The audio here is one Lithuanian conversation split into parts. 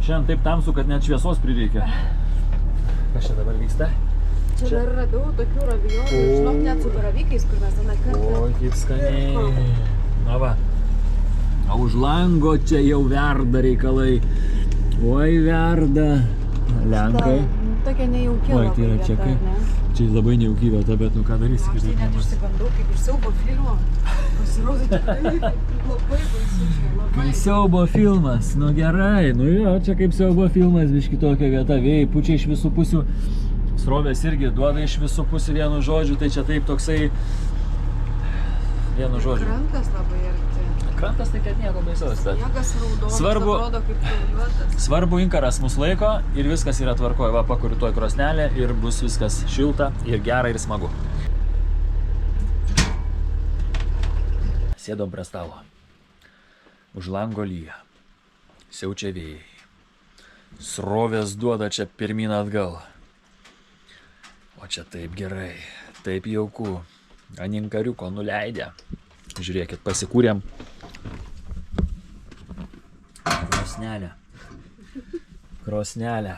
Šiandien taip tamsu, kad net šviesos prireikia. Kas čia dabar vyksta? Čia dar radau tokių ravijolių, žinok, net su baravykais, kur mes aną kartą. Oi, kaip skaniai. Na va. O už lango čia jau verda reikalai. Oi, verda. Lenkai. Tokia nejauki Oi, tai yra labai čekai. vieta, ne? Čia labai nejauki vieta, bet nu ką darysi, Aš tai kitaip net nebus. išsigandau, kaip iš siaubo filmo. Pasirodo, tikrai labai baisu čia, labai. Kai siaubo filmas, nu gerai, nu jo, čia kaip siaubo filmas, biški tokia vieta, vėjai pučia iš visų pusių, srovės irgi duoda iš visų pusių vienu žodžiu, tai čia taip toksai, vienu žodžiu. Krantas labai arti. Krantas tai kad nieko baisaus, bet Sniegas raudonas, Svarbu- atrodo kaip kraujuotas. svarbu inkaras mus laiko ir viskas yra tvarkoj, va pakuriu toj krosnelė ir bus viskas šilta ir gera ir smagu. Sėdom prie stalo. Už lango lyja. Siaučia vėjai. Srovės duoda čia pirmyn atgal. O čia taip gerai, taip jauku. Aninkariuko nuleidę. Žiūrėkit, pasikūrėm. Krosnelę. Krosnelę.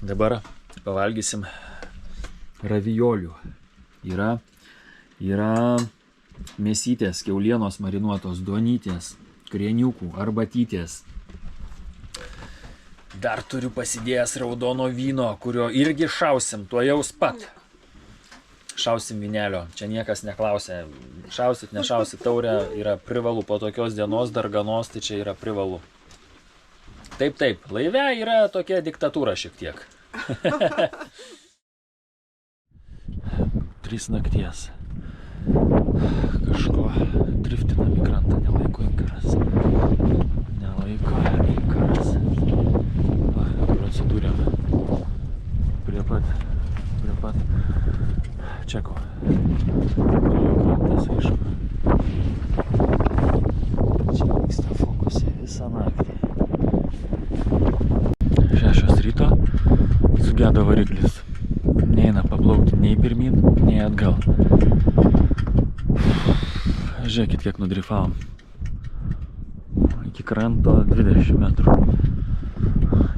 Dabar pavalgysim ravijolių. Yra mėsytės, kiaulienos marinuotos, duonytės, krieniukų, arbatytės. Dar turiu pasidėjęs raudono vyno, kurio irgi šausim, tuo jaus pat. Šausim vynelio, čia niekas neklausia. Šausit, nešausit taurę, yra privalu. Po tokios dienos darganos, tai čia yra privalu. Taip, laive yra tokia diktatūra šiek tiek. 3 nakties. Kažko driftinam į krantą, nelaiko inkaras. Nelaiko inkaras. Va, kur atsidūrėm. Prie pat čeko. Krantas, aišku. Čia vyksta fokusė visą naktį. 6 ryto sugedo variklis. Neina paplaukti nei pirmyn, nei atgal. Žiūrėkit, kiek nudrifavom. Iki kranto 20 metrų.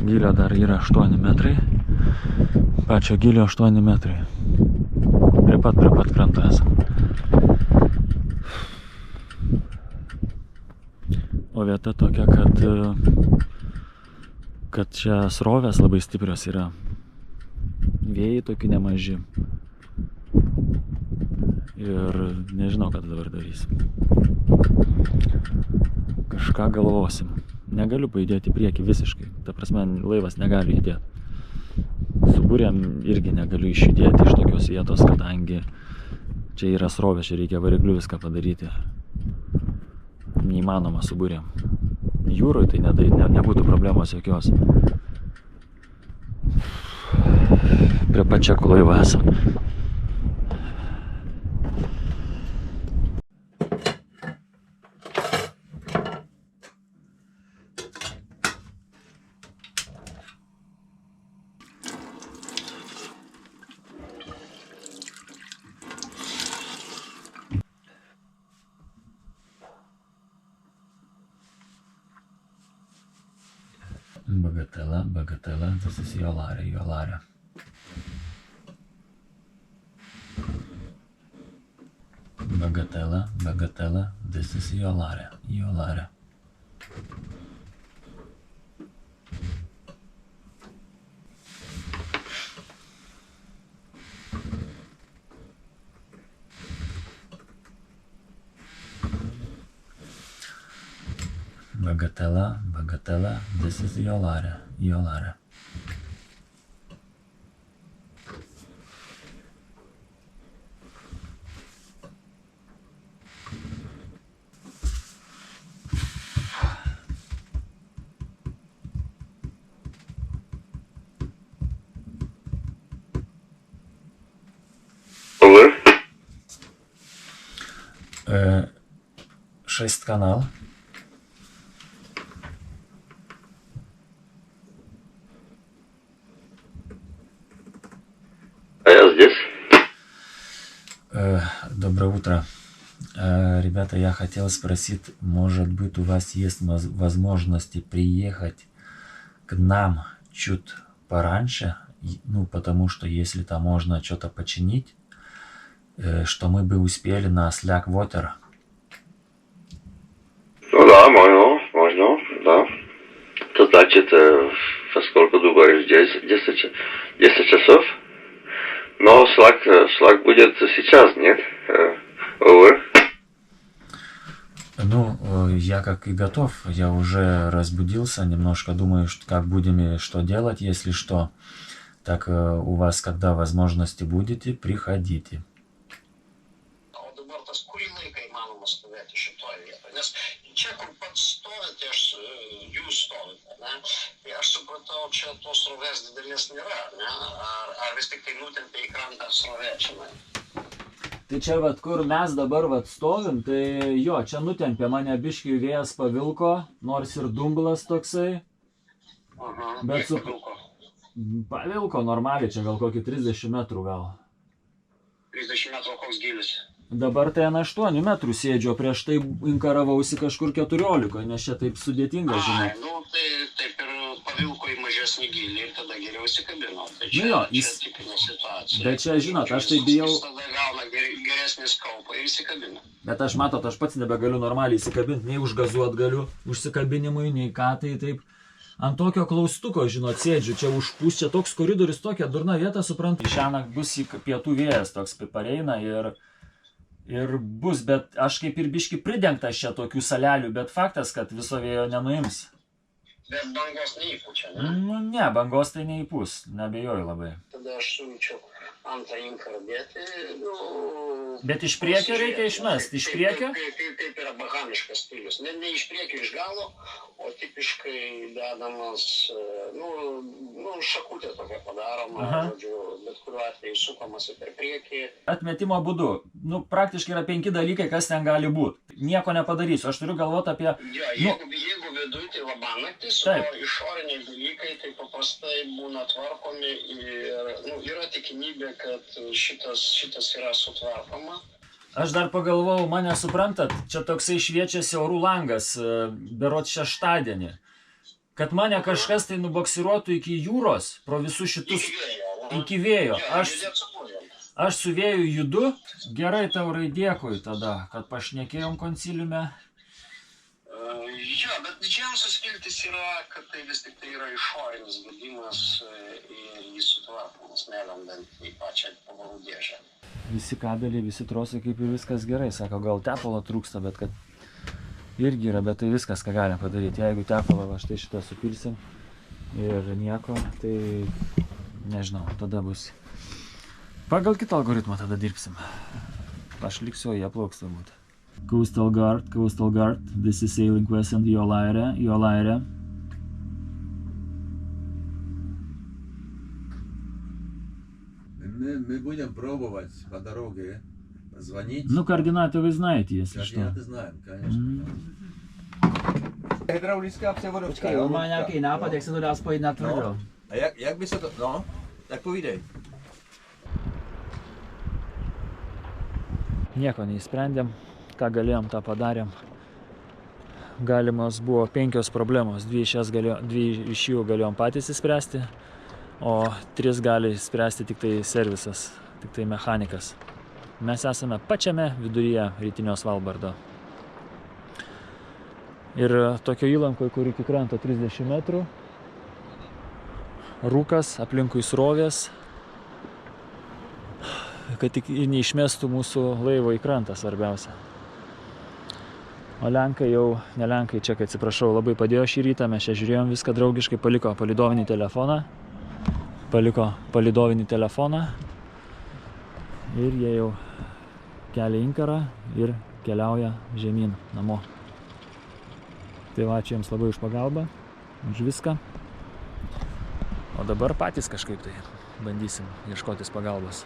Gylio dar yra 8 metrai. Pačio gylio 8 metrai. Prie pat kranto esam. O vieta tokia, kad čia srovės labai stiprios yra. Vėjai tokie nemaži. Ir nežinau, ką dabar darysim. Kažką galvosim. Negaliu pajudėti į priekį visiškai. Ta prasme, laivas negali judėti. Su burėm irgi negaliu išjudėti iš tokios vietos, kadangi čia yra srovė, čia reikia varikliu viską padaryti. Neįmanoma su burėm. Jūroj tai nebūtų problemos jokios. Prie pačiako laivo esam. Bagatela, this is Jolare. Bagatela, this is Jolare. Bagatela, this is Jolare. Over. 6 канал. А я здесь. Доброе утро. Ребята, я хотел спросить, может быть, у вас есть возможности приехать к нам чуть пораньше, ну, потому что если там можно что-то починить, что мы бы успели на Slackwater. Ну да, можно, да. Это значит, во сколько ты говоришь, 10 часов? Но Slack будет сейчас, нет? Увы. Ну, я как и готов, я уже разбудился, немножко думаю, как будем и что делать, если что. Так у вас, когда возможности будете, приходите. Dabar tas kurį laiką įmanoma stovėti šitoje vietoje, nes čia, kur pats stovite, jūs stovite, ne? Tai aš supratau, čia tos srovės didelės nėra, ne? Ar vis tik tai nutempia į krantą srovė čia? Tai čia, vat, kur mes dabar vat stovim, tai jo, čia nutempė mane biškiai vėjas pavilko, nors ir dumblas toksai. Bet su... Pavilko normaliai, čia gal kokį 30 metrų gal. 30 metrų koks gilis? Dabar tai ant 8 metrų sėdžiu, prieš tai inkaravausi kažkur 14, nes čia taip sudėtinga, žinai. Nu, tai taip ir pavilko į mažesnį gilį ir tada geriau įsikabino. Tai čia, nu jo, čia tipinė situacija. Bet čia, žinot, aš tai bijau... Tada gauna geresnį skaupą ir įsikabina. Bet aš matot, aš pats nebegaliu normaliai įsikabinti, nei užgazuot galiu užsikabinimui, nei ką tai taip. Ant tokio klaustuko, žinot, sėdžiu, čia užpūs, čia toks koridorius, tokia durna vieta, suprantu. Šiąnakt bus į pietų vėjas toks pareina ir bus, bet aš kaip ir biški pridengtas čia tokių salelių, bet faktas, kad viso vėjo nenuims. Bet bangos neįpučia, ne? Nu, ne, bangos tai neįpūs, neabejoju labai. Tada aš siūlyčiau antrą inkarą dėti, nu... Bet iš priekio reikia išmesti, iš priekio? Kaip yra bahamiškas stilius, ne iš priekio iš galo, o tipiškai dedamas, nu, šakutė tokia padaroma, žodžiu, bet kuriuo atveju sukamasi per priekį. Atmetimo būdu, nu, praktiškai yra 5 dalykai, kas ten gali būti. Nieko nepadarysiu, aš turiu galvoti apie... Jo, jeigu viduj tai labanaktis, o išoriniai dalykai tai paprastai būna tvarkomi ir, nu, yra tikimybė, kad šitas yra sutvarkoma. Aš dar pagalvojau, mane suprantat, čia toksai šviečiasi orų langas, berods šeštadienį, kad mane kažkas tai nuboksiruotų iki jūros, pro visus šitus, iki vėjo. Aš su vėju judu, gerai taurai dėkui tada, kad pašnekėjom konsiliume. Jo, bet didžiausias viltis yra, kad tai vis tik tai yra išorinis gedimas ir jis sutvarkomas, nelendant į pačią pavarų dėžę. Visi kabeliai, visi trosai kaip ir viskas gerai, sako, gal tepalo trūksta, bet kad irgi yra, bet tai viskas, ką galim padaryti. Jeigu tepalo va štai šitą supilsim ir nieko, tai nežinau, tada bus. Pagal kitą algoritmą tada dirbsim. Aš liksiu, jie plauks turbūt. Coastal Guard, this is sailing western Yolaire. Мы будем пробовать по дороге звонить. Ну, координаты вы знаете, если что. Координаты знаем, конечно. Hydraulická převodovka. Počkej, on má nějaký nápad, jak se to dá spojit na tvrdo. A jak by se to, no, tak povídej. Nieko neįsprendėm, ką galėjom, tą padarėm. Galimos buvo 5 problemos, 2 iš jų galėjom patys įspręsti, o 3 gali spręsti tik tai servisas, tik tai mechanikas. Mes esame pačiame viduryje rytinio Svalbardo. Ir tokio įlankoje, kur iki kranto 30 metrų, rūkas, aplinkui srovės, kad tik neišmestų mūsų laivo į krantą svarbiausia. O lenkai jau, ne lenkai, čia, atsiprašau, labai padėjo šį rytą, mes čia žiūrėjom viską draugiškai, paliko palidovinį telefoną ir jie jau kelia inkarą ir keliauja žemyn namo. Tai va, ačiū jiems labai už pagalbą, už viską. O dabar patys kažkaip tai bandysim ieškotis pagalbos.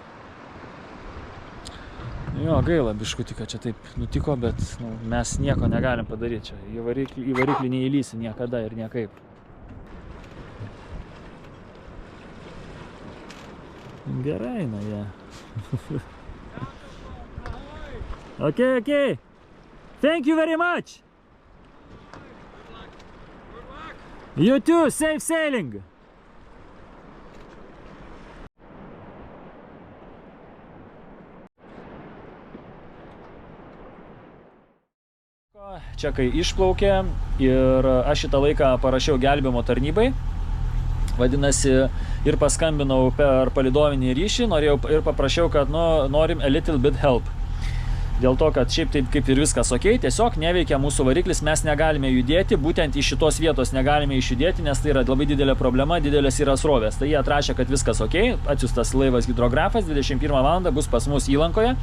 Jo, gaila biškutį, kad čia taip nutiko, bet mes nieko negalim padaryti čia. Į variklį neįlysi niekada ir niekaip. Gerai, na jie. Okay, okay. Thank you very much. You too, safe sailing. Čekai išplaukė ir aš šitą laiką parašiau gelbėjimo tarnybai. Vadinasi, ir paskambinau per palidovinį ryšį, norėjau ir paprašiau, kad norim a little bit help. Dėl to, kad šiaip taip kaip ir viskas ok, tiesiog neveikia mūsų variklis, mes negalime judėti, būtent iš šitos vietos negalime išjudėti, nes tai yra labai didelė problema, didelės yra srovės. Tai jie atrašė, kad viskas ok, atsiųstas laivas hidrografas, 21 val. Bus pas mus įlankoje.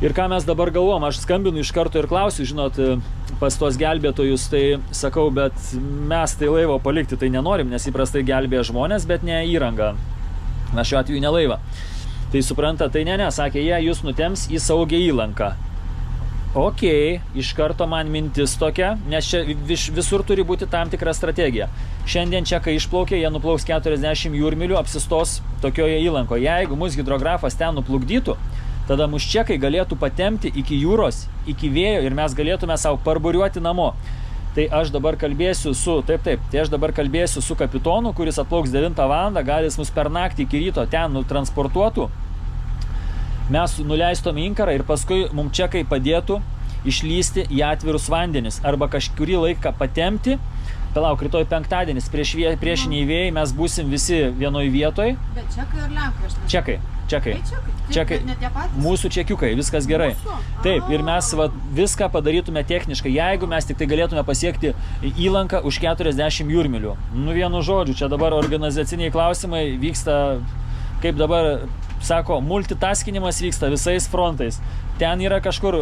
Ir ką mes dabar galvom, aš skambinu iš karto ir klausiu, žinot, pas tos gelbėtojus, tai sakau, bet mes tai laivo palikti tai nenorim, nes įprastai gelbėja žmonės, bet ne įrangą. Na, šiuo atveju ne laivą. Tai supranta, tai ne, sakė, jie jūs nutems į saugią įlanką. Ok, iš karto man mintis tokia, nes čia visur turi būti tam tikra strategija. Šiandien čekai išplaukė, jie nuplauks 40 jūrmilių, apsistos tokioje įlankoje. Jeigu mūsų hidrografas ten nuplukdytų, tada mus čekai galėtų patempti iki jūros, iki vėjo ir mes galėtume savo parburiuoti namo. Tai aš dabar kalbėsiu su, tai aš dabar kalbėsiu su kapitonu, kuris atplauks 9 val. Gal jis mus per naktį iki ryto ten nutransportuotų. Mes nuleistom inkarą ir paskui mums čekai padėtų išlysti į atvirus vandenis arba kažkurį laiką patempti. Palauk, rytoj penktadienis, priešiniai vėjai mes būsim visi vienoj vietoj. Bet čekai ar lenkai? Čekai. Čekai. Ne tie patys? Mūsų čekiukai, viskas gerai. Taip, ir mes viską padarytume techniškai, jeigu mes tik tai galėtume pasiekti įlanką už 40 jūrmilių. Nu, vienu žodžiu, čia dabar organizaciniai klausimai vyksta, kaip dabar sako, multitaskinimas vyksta visais frontais. Ten yra kažkur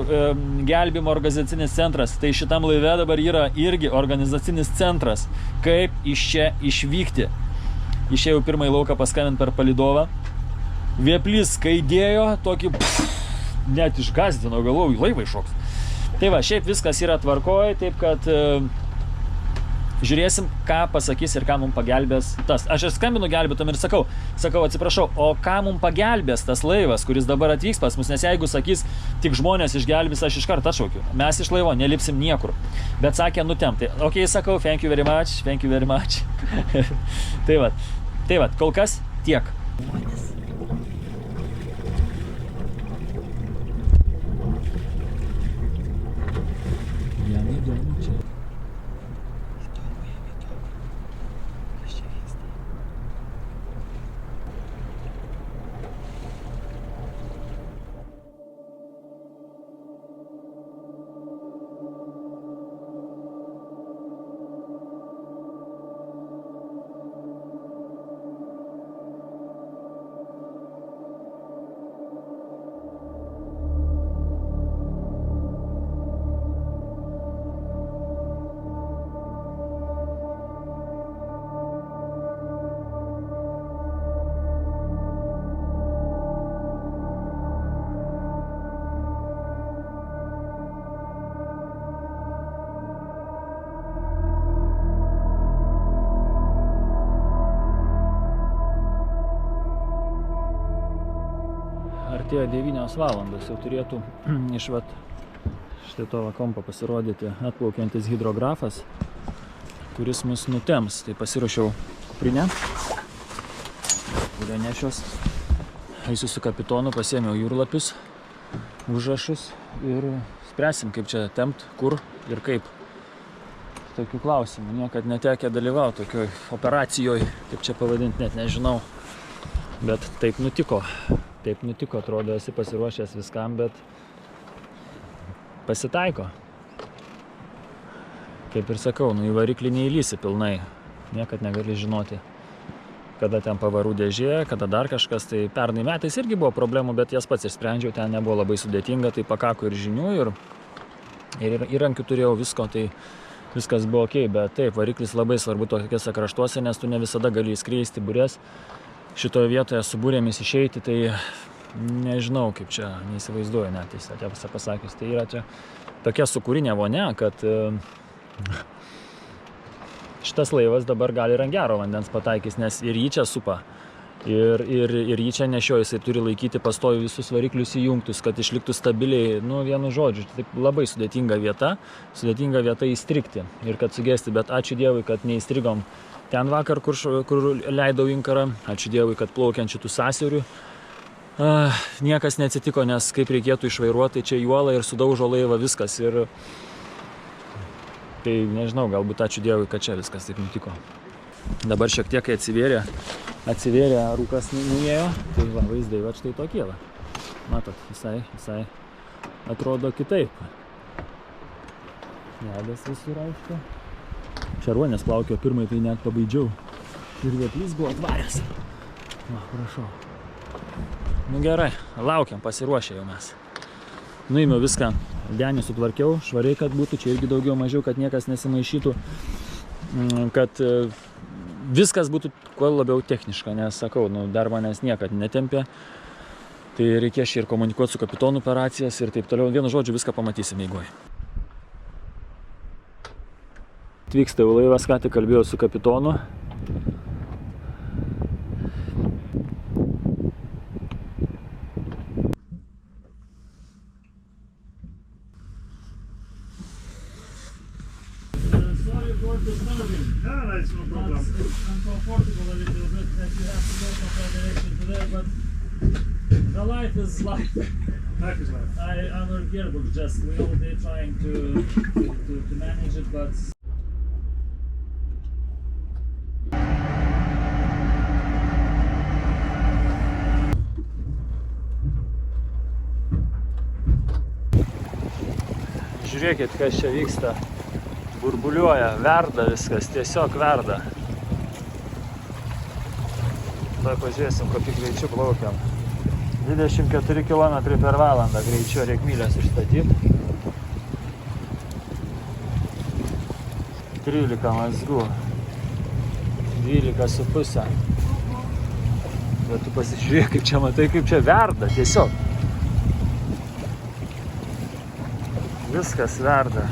gelbėjimo organizacinis centras, tai šitam laive dabar yra irgi organizacinis centras, kaip iš čia išvykti. Išėjau pirmąjį lauką paskambint per palidovą. Vėplys skaidėjo, tokį net išgazdino, galvojau, į laivą iššoks. Tai va, šiaip viskas yra tvarkoj, taip kad žiūrėsim, ką pasakys ir ką mums pagelbės tas. Aš ir skambinu gelbėtom ir sakau, atsiprašau, o ką mums pagelbės tas laivas, kuris dabar atvyks pas mus, nes jeigu sakys, tik žmonės išgelbės, aš iš karto atšaukiu. Mes iš laivo nelipsim niekur. Bet sakė, nutem. Tai, ok, sakau, thank you very much. Tai va, kol kas tiek. Artėjo 9 valandos, jau turėtų iš štai to kampo pasirodyti atplaukiantis hidrografas, kuris mus nutems. Tai pasiruošiau kuprinę, kurią nešios. Eisiu su kapitonu, pasiėmiau jūrlapius, užrašus ir spręsim, kaip čia tempt, kur ir kaip. Tokių klausimų, niekad netekę dalyvauti tokioj operacijoje, kaip čia pavadinti, net nežinau. Bet taip nutiko. Taip nutiko, atrodo, esi pasiruošęs viskam, bet pasitaiko. Kaip ir sakau, į variklį neįlysi pilnai. Niekad negali žinoti, kada ten pavarų dėžė, kada dar kažkas. Tai pernai metais irgi buvo problemų, bet jas pats išsprendžiau, ten nebuvo labai sudėtinga, tai pakako ir žinių, ir įrankių turėjau visko, tai viskas buvo ok, bet taip, variklis labai svarbu tokiuose kraštuose, nes tu ne visada gali įskleisti burės. Šitoje vietoje su burėmis išeiti, tai nežinau, kaip čia, neįsivaizduoju net, tiesą pasakius. Tai yra čia tokia sukūrinė vonia, kad šitas laivas dabar gali ir ant gero vandens pataikys, nes ir jį čia supa Ir jį čia nešioja, jisai turi laikyti pastovi visus variklius įjungtus, kad išliktų stabiliai, nu, vienu žodžiu, taip labai sudėtinga vieta įstrigti ir kad sugesti, bet ačiū Dievui, kad neįstrigom ten vakar, kur leidau inkarą, ačiū Dievui, kad plaukiant šitų sąsiaurių. Niekas neatsitiko, nes kaip reikėtų išvairuoti, čia juola ir sudaužo laivą viskas ir tai nežinau, galbūt ačiū Dievui, kad čia viskas taip nutiko. Dabar šiek tiek, kai atsivėrė, rūkas nuėjo, tai va, vaizdai va štai tokie va. Matot, visai atrodo kitaip. Ledas visur aišku. Šarvuonės plaukio pirmai, tai net pabaidžiau. Ir vietlys buvo atvaręs. Va, prašau. Nu gerai, laukiam, pasiruošę jau mes. Nuėmiau viską, denį sutvarkiau, švariai, kad būtų, čia irgi daugiau mažiau, kad niekas nesimaišytų, kad viskas būtų kuo labiau techniška, nes sakau, nu, dar manęs niekad netempė, tai reikės ir komunikuoti su kapitonu operacijas ir taip toliau. Vienu žodžiu, viską pamatysim eigoj. Atvyksta jau laivas, ką tik kalbėjau su kapitonu. It's no problem. It's uncomfortable a little bit that you have to go from that direction to there, but the life is life. Life is life. Our gearbox just, we all day trying to manage it, but... Žiūrėkit, kas čia vyksta. Burbuliuoja, verda viskas, tiesiog verda. Tada pažiūrėsim, kokiu greičiu plaukiam. 24 km per valandą greičio reik mylias išstatyti. 13 mazgų. 12,5. Bet tu pasižiūrėk, kaip čia matai, kaip čia verda, tiesiog. Viskas verda.